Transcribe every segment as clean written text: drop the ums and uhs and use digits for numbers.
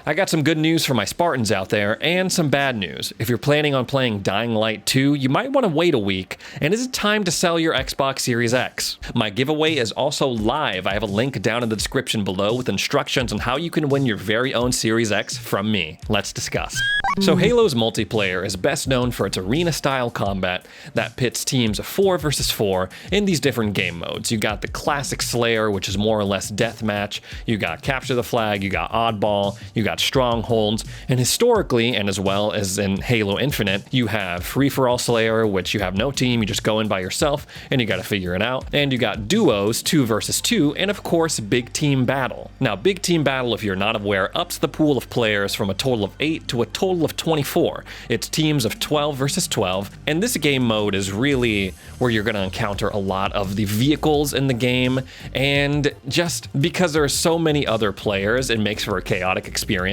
I got some good news for my Spartans out there, and some bad news. If you're planning on playing Dying Light 2, you might want to wait a week, and is it time to sell your Xbox Series X? My giveaway is also live. I have a link down in the description below with instructions on how you can win your very own Series X from me. Let's discuss. So Halo's multiplayer is best known for its arena-style combat that pits teams of 4 versus 4 in these different game modes. You got the classic Slayer, which is more or less deathmatch. You got Capture the Flag, you got Oddball, you got Strongholds, and historically, and as well as in Halo Infinite, you have Free-for-all Slayer, which you have no team, you just go in by yourself, and you gotta figure it out. And you got Duos, 2 versus 2, and of course, Big Team Battle. Now, Big Team Battle, if you're not aware, ups the pool of players from a total of 8 to a total of 24. It's teams of 12 versus 12, and this game mode is really where you're gonna encounter a lot of the vehicles in the game, and just because there are so many other players, it makes for a chaotic experience,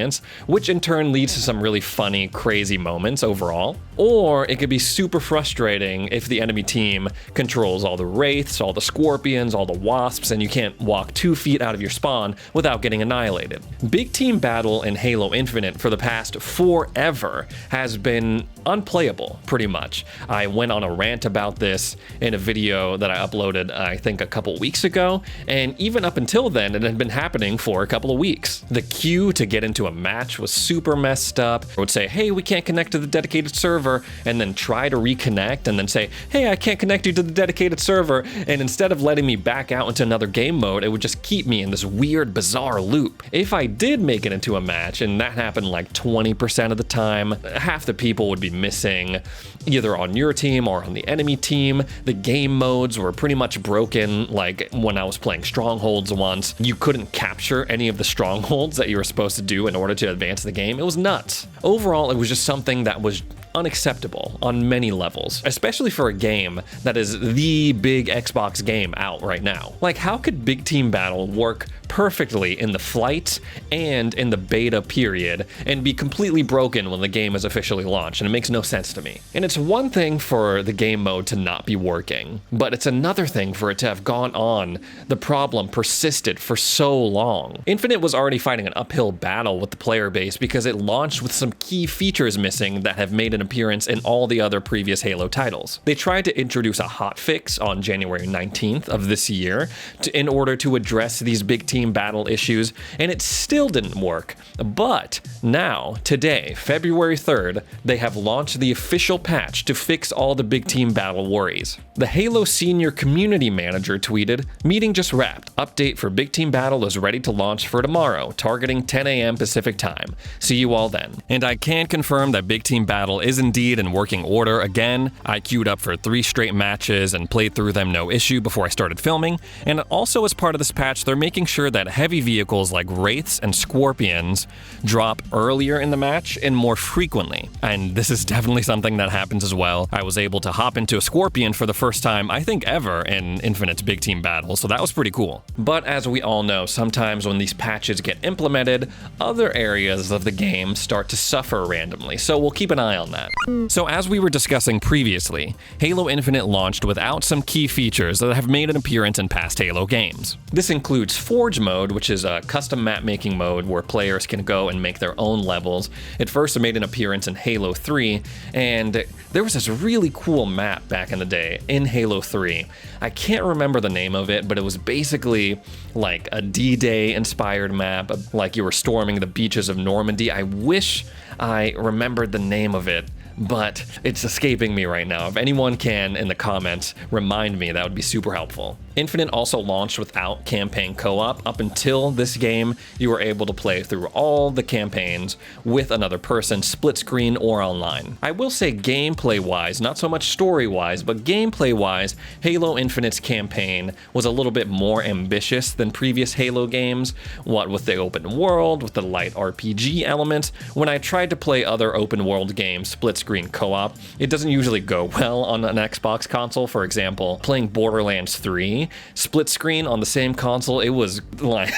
which in turn leads to some really funny, crazy moments overall. Or it could be super frustrating if the enemy team controls all the Wraiths, all the Scorpions, all the Wasps, and you can't walk 2 feet out of your spawn without getting annihilated. Big Team Battle in Halo Infinite for the past forever has been unplayable, pretty much. I went on a rant about this in a video that I uploaded, I think, a couple weeks ago, and even up until then, it had been happening for a couple of weeks. The queue to get into a match was super messed up. I would say, hey, we can't connect to the dedicated server, and then try to reconnect, and then say, hey, I can't connect you to the dedicated server, and instead of letting me back out into another game mode, it would just keep me in this weird, bizarre loop. If I did make it into a match, and that happened like 20% of the time, half the people would be missing, either on your team or on the enemy team. The game modes were pretty much broken. Like when I was playing Strongholds once, you couldn't capture any of the strongholds that you were supposed to do in order to advance the game. It was nuts. Overall, it was just something that was unacceptable on many levels, especially for a game that is the big Xbox game out right now. Like, how could Big Team Battle work perfectly in the flight and in the beta period and be completely broken when the game is officially launched? And it makes no sense to me. And it's one thing for the game mode to not be working, but it's another thing for it to have gone on. The problem persisted for so long. Infinite was already fighting an uphill battle with the player base because it launched with some key features missing that have made an appearance in all the other previous Halo titles. They tried to introduce a hotfix on January 19th of this year in order to address these Big Team Battle issues, and it still didn't work. But now, today, February 3rd, they have launched the official patch to fix all the Big Team Battle worries. The Halo Senior Community Manager tweeted, "Meeting just wrapped. Update for Big Team Battle is ready to launch for tomorrow, targeting 10 a.m. Pacific time. See you all then." And I can confirm that Big Team Battle is indeed in working order again. I queued up for 3 straight matches and played through them no issue before I started filming. And also as part of this patch, they're making sure that heavy vehicles like Wraiths and Scorpions drop earlier in the match and more frequently. And this is definitely something that happens as well. I was able to hop into a Scorpion for the first time, I think ever, in Infinite's Big Team Battle, so that was pretty cool. But as we all know, sometimes when these patches get implemented, other areas of the game start to suffer randomly, so we'll keep an eye on that. So as we were discussing previously, Halo Infinite launched without some key features that have made an appearance in past Halo games. This includes Forge mode, which is a custom map making mode where players can go and make their own levels. It first made an appearance in Halo 3, and there was this really cool map back in the day in Halo 3. I can't remember the name of it, but it was basically like a D-Day inspired map, like you were storming the beaches of Normandy. I wish I remembered the name of it, but it's escaping me right now. If anyone can, in the comments, remind me, that would be super helpful. Infinite also launched without campaign co-op. Up until this game, you were able to play through all the campaigns with another person, split screen or online. I will say gameplay-wise, not so much story-wise, but gameplay-wise, Halo Infinite's campaign was a little bit more ambitious than previous Halo games, what with the open world, with the light RPG elements. When I tried to play other open world games, split screen co-op, it doesn't usually go well on an Xbox console. For example, playing Borderlands 3 split screen on the same console, it was like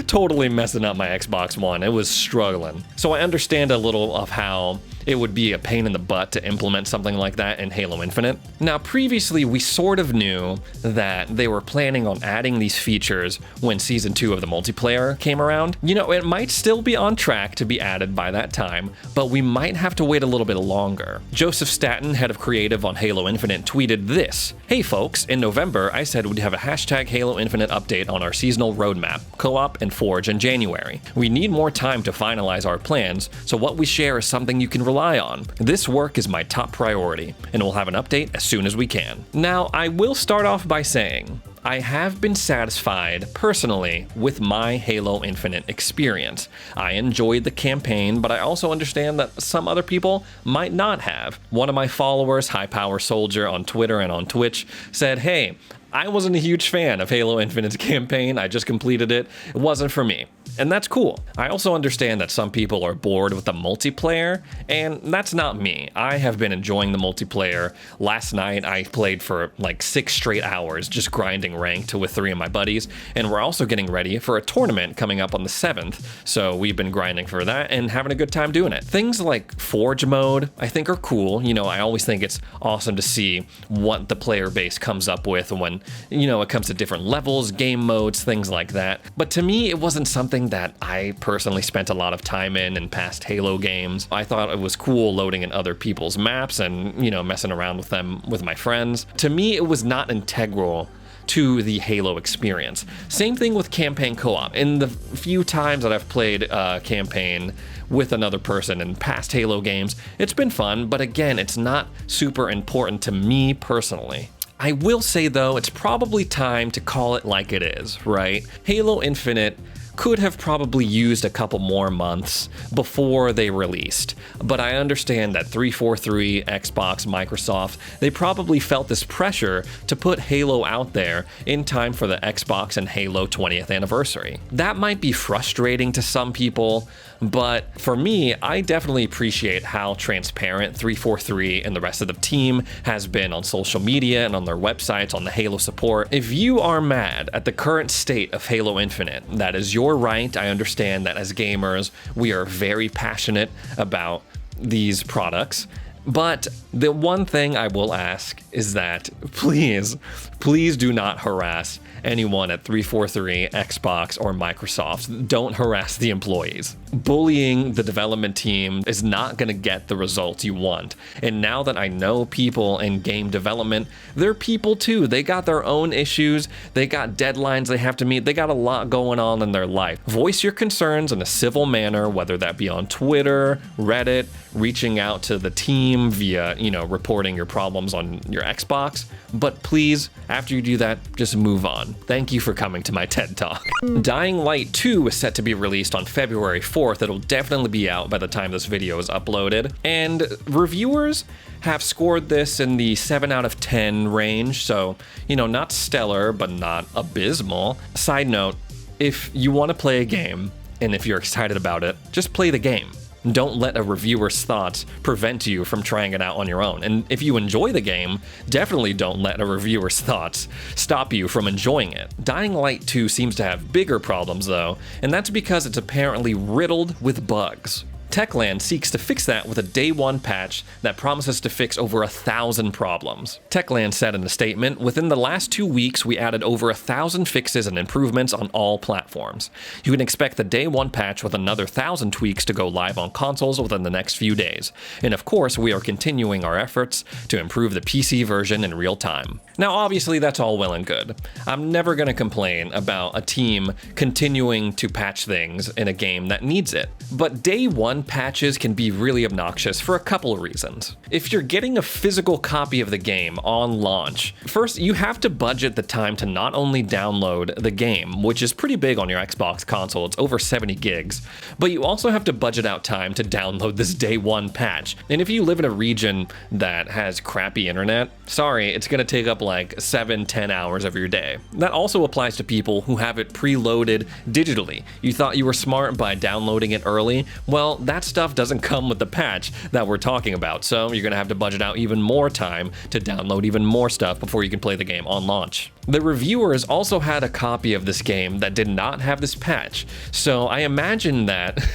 totally messing up my Xbox One. It was struggling. So I understand a little of how it would be a pain in the butt to implement something like that in Halo Infinite. Now, previously, we sort of knew that they were planning on adding these features when Season 2 of the multiplayer came around. You know, it might still be on track to be added by that time, but we might have to wait a little bit longer. Joseph Staten, head of creative on Halo Infinite, tweeted this: "Hey folks, in November, I said we'd have a hashtag Halo Infinite update on our seasonal roadmap, co-op, and Forge in January. We need more time to finalize our plans, so what we share is something you can rely on. This work is my top priority, and we'll have an update as soon as we can." Now, I will start off by saying, I have been satisfied, personally, with my Halo Infinite experience. I enjoyed the campaign, but I also understand that some other people might not have. One of my followers, High Power Soldier on Twitter and on Twitch, said, "Hey, I wasn't a huge fan of Halo Infinite's campaign, I just completed it. It wasn't for me." And that's cool. I also understand that some people are bored with the multiplayer, and that's not me. I have been enjoying the multiplayer. Last night, I played for like 6 straight hours, just grinding ranked with 3 of my buddies, and we're also getting ready for a tournament coming up on the 7th, so we've been grinding for that and having a good time doing it. Things like Forge mode, I think are cool. You know, I always think it's awesome to see what the player base comes up with when, you know, it comes to different levels, game modes, things like that. But to me, it wasn't something that I personally spent a lot of time in past Halo games. I thought it was cool loading in other people's maps and, you know, messing around with them with my friends. To me, it was not integral to the Halo experience. Same thing with campaign co-op. In the few times that I've played campaign with another person in past Halo games, it's been fun, but again, it's not super important to me personally. I will say though, it's probably time to call it like it is, right? Halo Infinite could have probably used a couple more months before they released, but I understand that 343, Xbox, Microsoft, they probably felt this pressure to put Halo out there in time for the Xbox and Halo 20th anniversary. That might be frustrating to some people, but for me, I definitely appreciate how transparent 343 and the rest of the team has been on social media and on their websites on the Halo support. If you are mad at the current state of Halo Infinite, that is your right. I understand that as gamers, we are very passionate about these products. But the one thing I will ask is that please do not harass anyone at 343, Xbox, or Microsoft. Don't harass the employees. Bullying the development team is not going to get the results you want. And now that I know people in game development, they're people too. They got their own issues. They got deadlines they have to meet. They got a lot going on in their life. Voice your concerns in a civil manner, whether that be on Twitter, Reddit, reaching out to the team via, you know, reporting your problems on your Xbox. But please, after you do that, just move on. Thank you for coming to my TED Talk. Dying Light 2 is set to be released on February 4th. It'll definitely be out by the time this video is uploaded. And reviewers have scored this in the 7 out of 10 range. So, you know, not stellar, but not abysmal. Side note, if you want to play a game, and if you're excited about it, just play the game. Don't let a reviewer's thoughts prevent you from trying it out on your own. And if you enjoy the game, definitely don't let a reviewer's thoughts stop you from enjoying it. Dying Light 2 seems to have bigger problems though, and that's because it's apparently riddled with bugs. Techland seeks to fix that with a day 1 patch that promises to fix over 1,000 problems. Techland said in a statement, "Within the last 2 weeks, we added over 1,000 fixes and improvements on all platforms. You can expect the day 1 patch with another 1,000 tweaks to go live on consoles within the next few days. And of course, we are continuing our efforts to improve the PC version in real time." Now, obviously, that's all well and good. I'm never going to complain about a team continuing to patch things in a game that needs it. But day 1 patches can be really obnoxious for a couple of reasons. If you're getting a physical copy of the game on launch, first you have to budget the time to not only download the game, which is pretty big on your Xbox console, it's over 70 gigs, but you also have to budget out time to download this day 1 patch. And if you live in a region that has crappy internet, sorry, it's going to take up like 7-10 hours of your day. That also applies to people who have it preloaded digitally. You thought you were smart by downloading it early? Well, that stuff doesn't come with the patch that we're talking about, so you're going to have to budget out even more time to download even more stuff before you can play the game on launch. The reviewers also had a copy of this game that did not have this patch, so I imagine that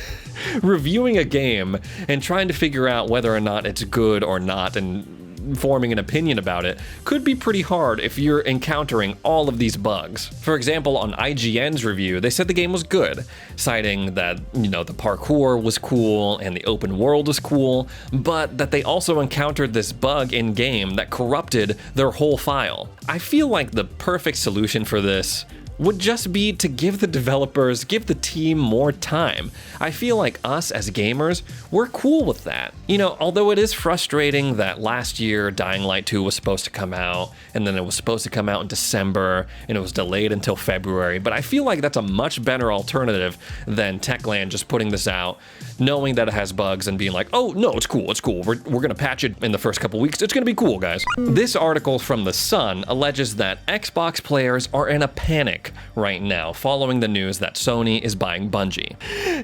Reviewing a game and trying to figure out whether or not it's good or not and forming an opinion about it could be pretty hard if you're encountering all of these bugs. For example, on IGN's review, they said the game was good, citing that, the parkour was cool and the open world was cool, but that they also encountered this bug in game that corrupted their whole file. I feel like the perfect solution for this would just be to give the team more time. I feel like us as gamers, we're cool with that. Although it is frustrating that last year Dying Light 2 was supposed to come out, and then it was supposed to come out in December, and it was delayed until February, but I feel like that's a much better alternative than Techland just putting this out, knowing that it has bugs and being like, oh, no, it's cool. We're gonna patch it in the first couple weeks. It's gonna be cool, guys. This article from The Sun alleges that Xbox players are in a panic right now following the news that Sony is buying Bungie.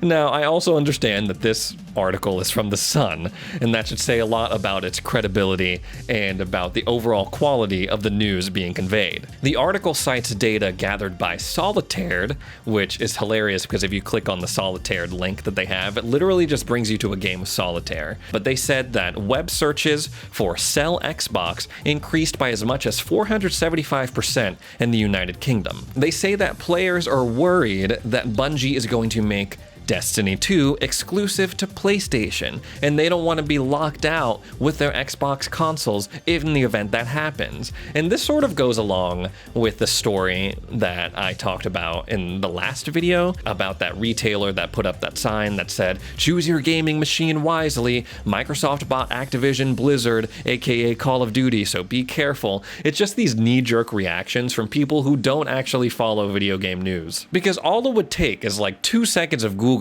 Now, I also understand that this article is from The Sun, and that should say a lot about its credibility and about the overall quality of the news being conveyed. The article cites data gathered by Solitaire, which is hilarious because if you click on the Solitaire link that they have, it literally just brings you to a game of Solitaire. But they said that web searches for Sell Xbox increased by as much as 475% in the United Kingdom. They say that players are worried that Bungie is going to make Destiny 2 exclusive to PlayStation, and they don't want to be locked out with their Xbox consoles in the event that happens. And this sort of goes along with the story that I talked about in the last video about that retailer that put up that sign that said, "Choose your gaming machine wisely. Microsoft bought Activision Blizzard, aka Call of Duty, so be careful." It's just these knee-jerk reactions from people who don't actually follow video game news. Because all it would take is like 2 seconds of Googling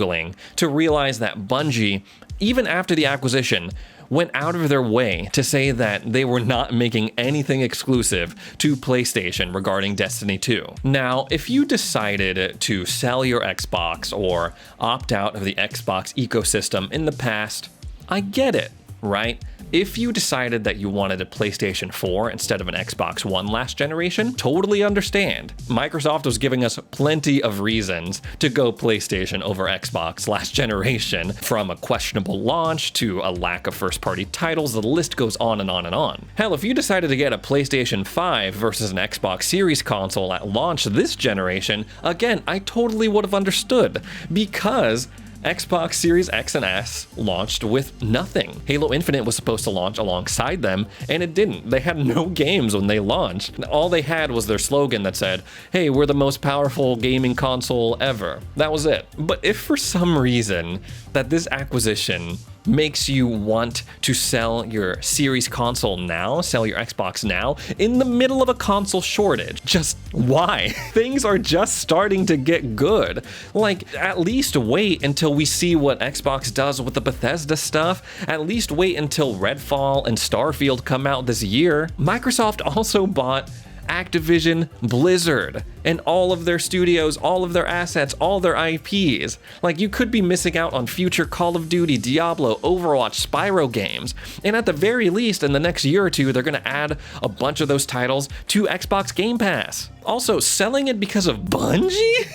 to realize that Bungie, even after the acquisition, went out of their way to say that they were not making anything exclusive to PlayStation regarding Destiny 2. Now, if you decided to sell your Xbox or opt out of the Xbox ecosystem in the past, I get it, right? If you decided that you wanted a PlayStation 4 instead of an Xbox One last generation, totally understand. Microsoft was giving us plenty of reasons to go PlayStation over Xbox last generation, from a questionable launch to a lack of first-party titles. The list goes on and on and on. Hell, if you decided to get a PlayStation 5 versus an Xbox Series console at launch this generation, again, I totally would have understood, because Xbox Series X and S launched with nothing. Halo Infinite was supposed to launch alongside them, and it didn't. They had no games when they launched. All they had was their slogan that said, "Hey, we're the most powerful gaming console ever." That was it. But if for some reason that this acquisition makes you want to sell your Series console now, sell your Xbox now, in the middle of a console shortage, just why? Things are just starting to get good. Like, at least wait until we see what Xbox does with the Bethesda stuff. At least wait until Redfall and Starfield come out this year. Microsoft also bought Activision Blizzard and all of their studios, all of their assets, all their IPs. Like, you could be missing out on future Call of Duty, Diablo, Overwatch, Spyro games. And at the very least, in the next year or two, they're gonna add a bunch of those titles to Xbox Game Pass. Also, selling it because of Bungie?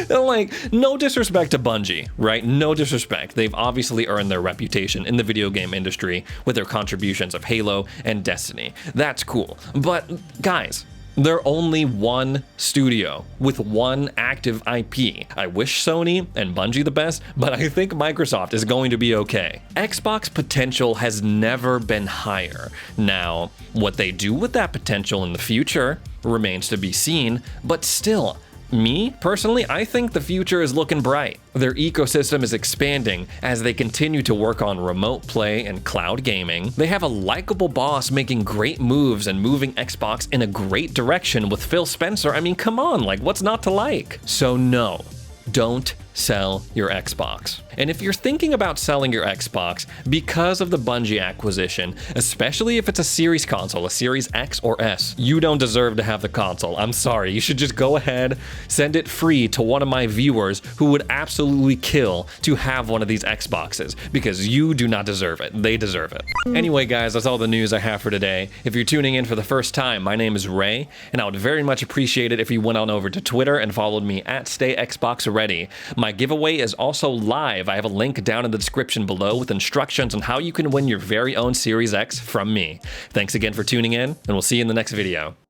Like, no disrespect to Bungie, right? No disrespect. They've obviously earned their reputation in the video game industry with their contributions of Halo and Destiny. That's cool. But guys, they're only one studio with one active IP. I wish Sony and Bungie the best, but I think Microsoft is going to be okay. Xbox potential has never been higher. Now, what they do with that potential in the future remains to be seen, but still, me, personally, I think the future is looking bright. Their ecosystem is expanding as they continue to work on remote play and cloud gaming. They have a likable boss making great moves and moving Xbox in a great direction with Phil Spencer. I mean, come on, like, what's not to like? So no, don't sell your Xbox. And if you're thinking about selling your Xbox because of the Bungie acquisition, especially if it's a Series console, a Series X or S, you don't deserve to have the console. I'm sorry. You should just go ahead, send it free to one of my viewers who would absolutely kill to have one of these Xboxes, because you do not deserve it. They deserve it. Anyway, guys, that's all the news I have for today. If you're tuning in for the first time, my name is Ray, and I would very much appreciate it if you went on over to Twitter and followed me at StayXboxReady. My My giveaway is also live. I have a link down in the description below with instructions on how you can win your very own Series X from me. Thanks again for tuning in, and we'll see you in the next video.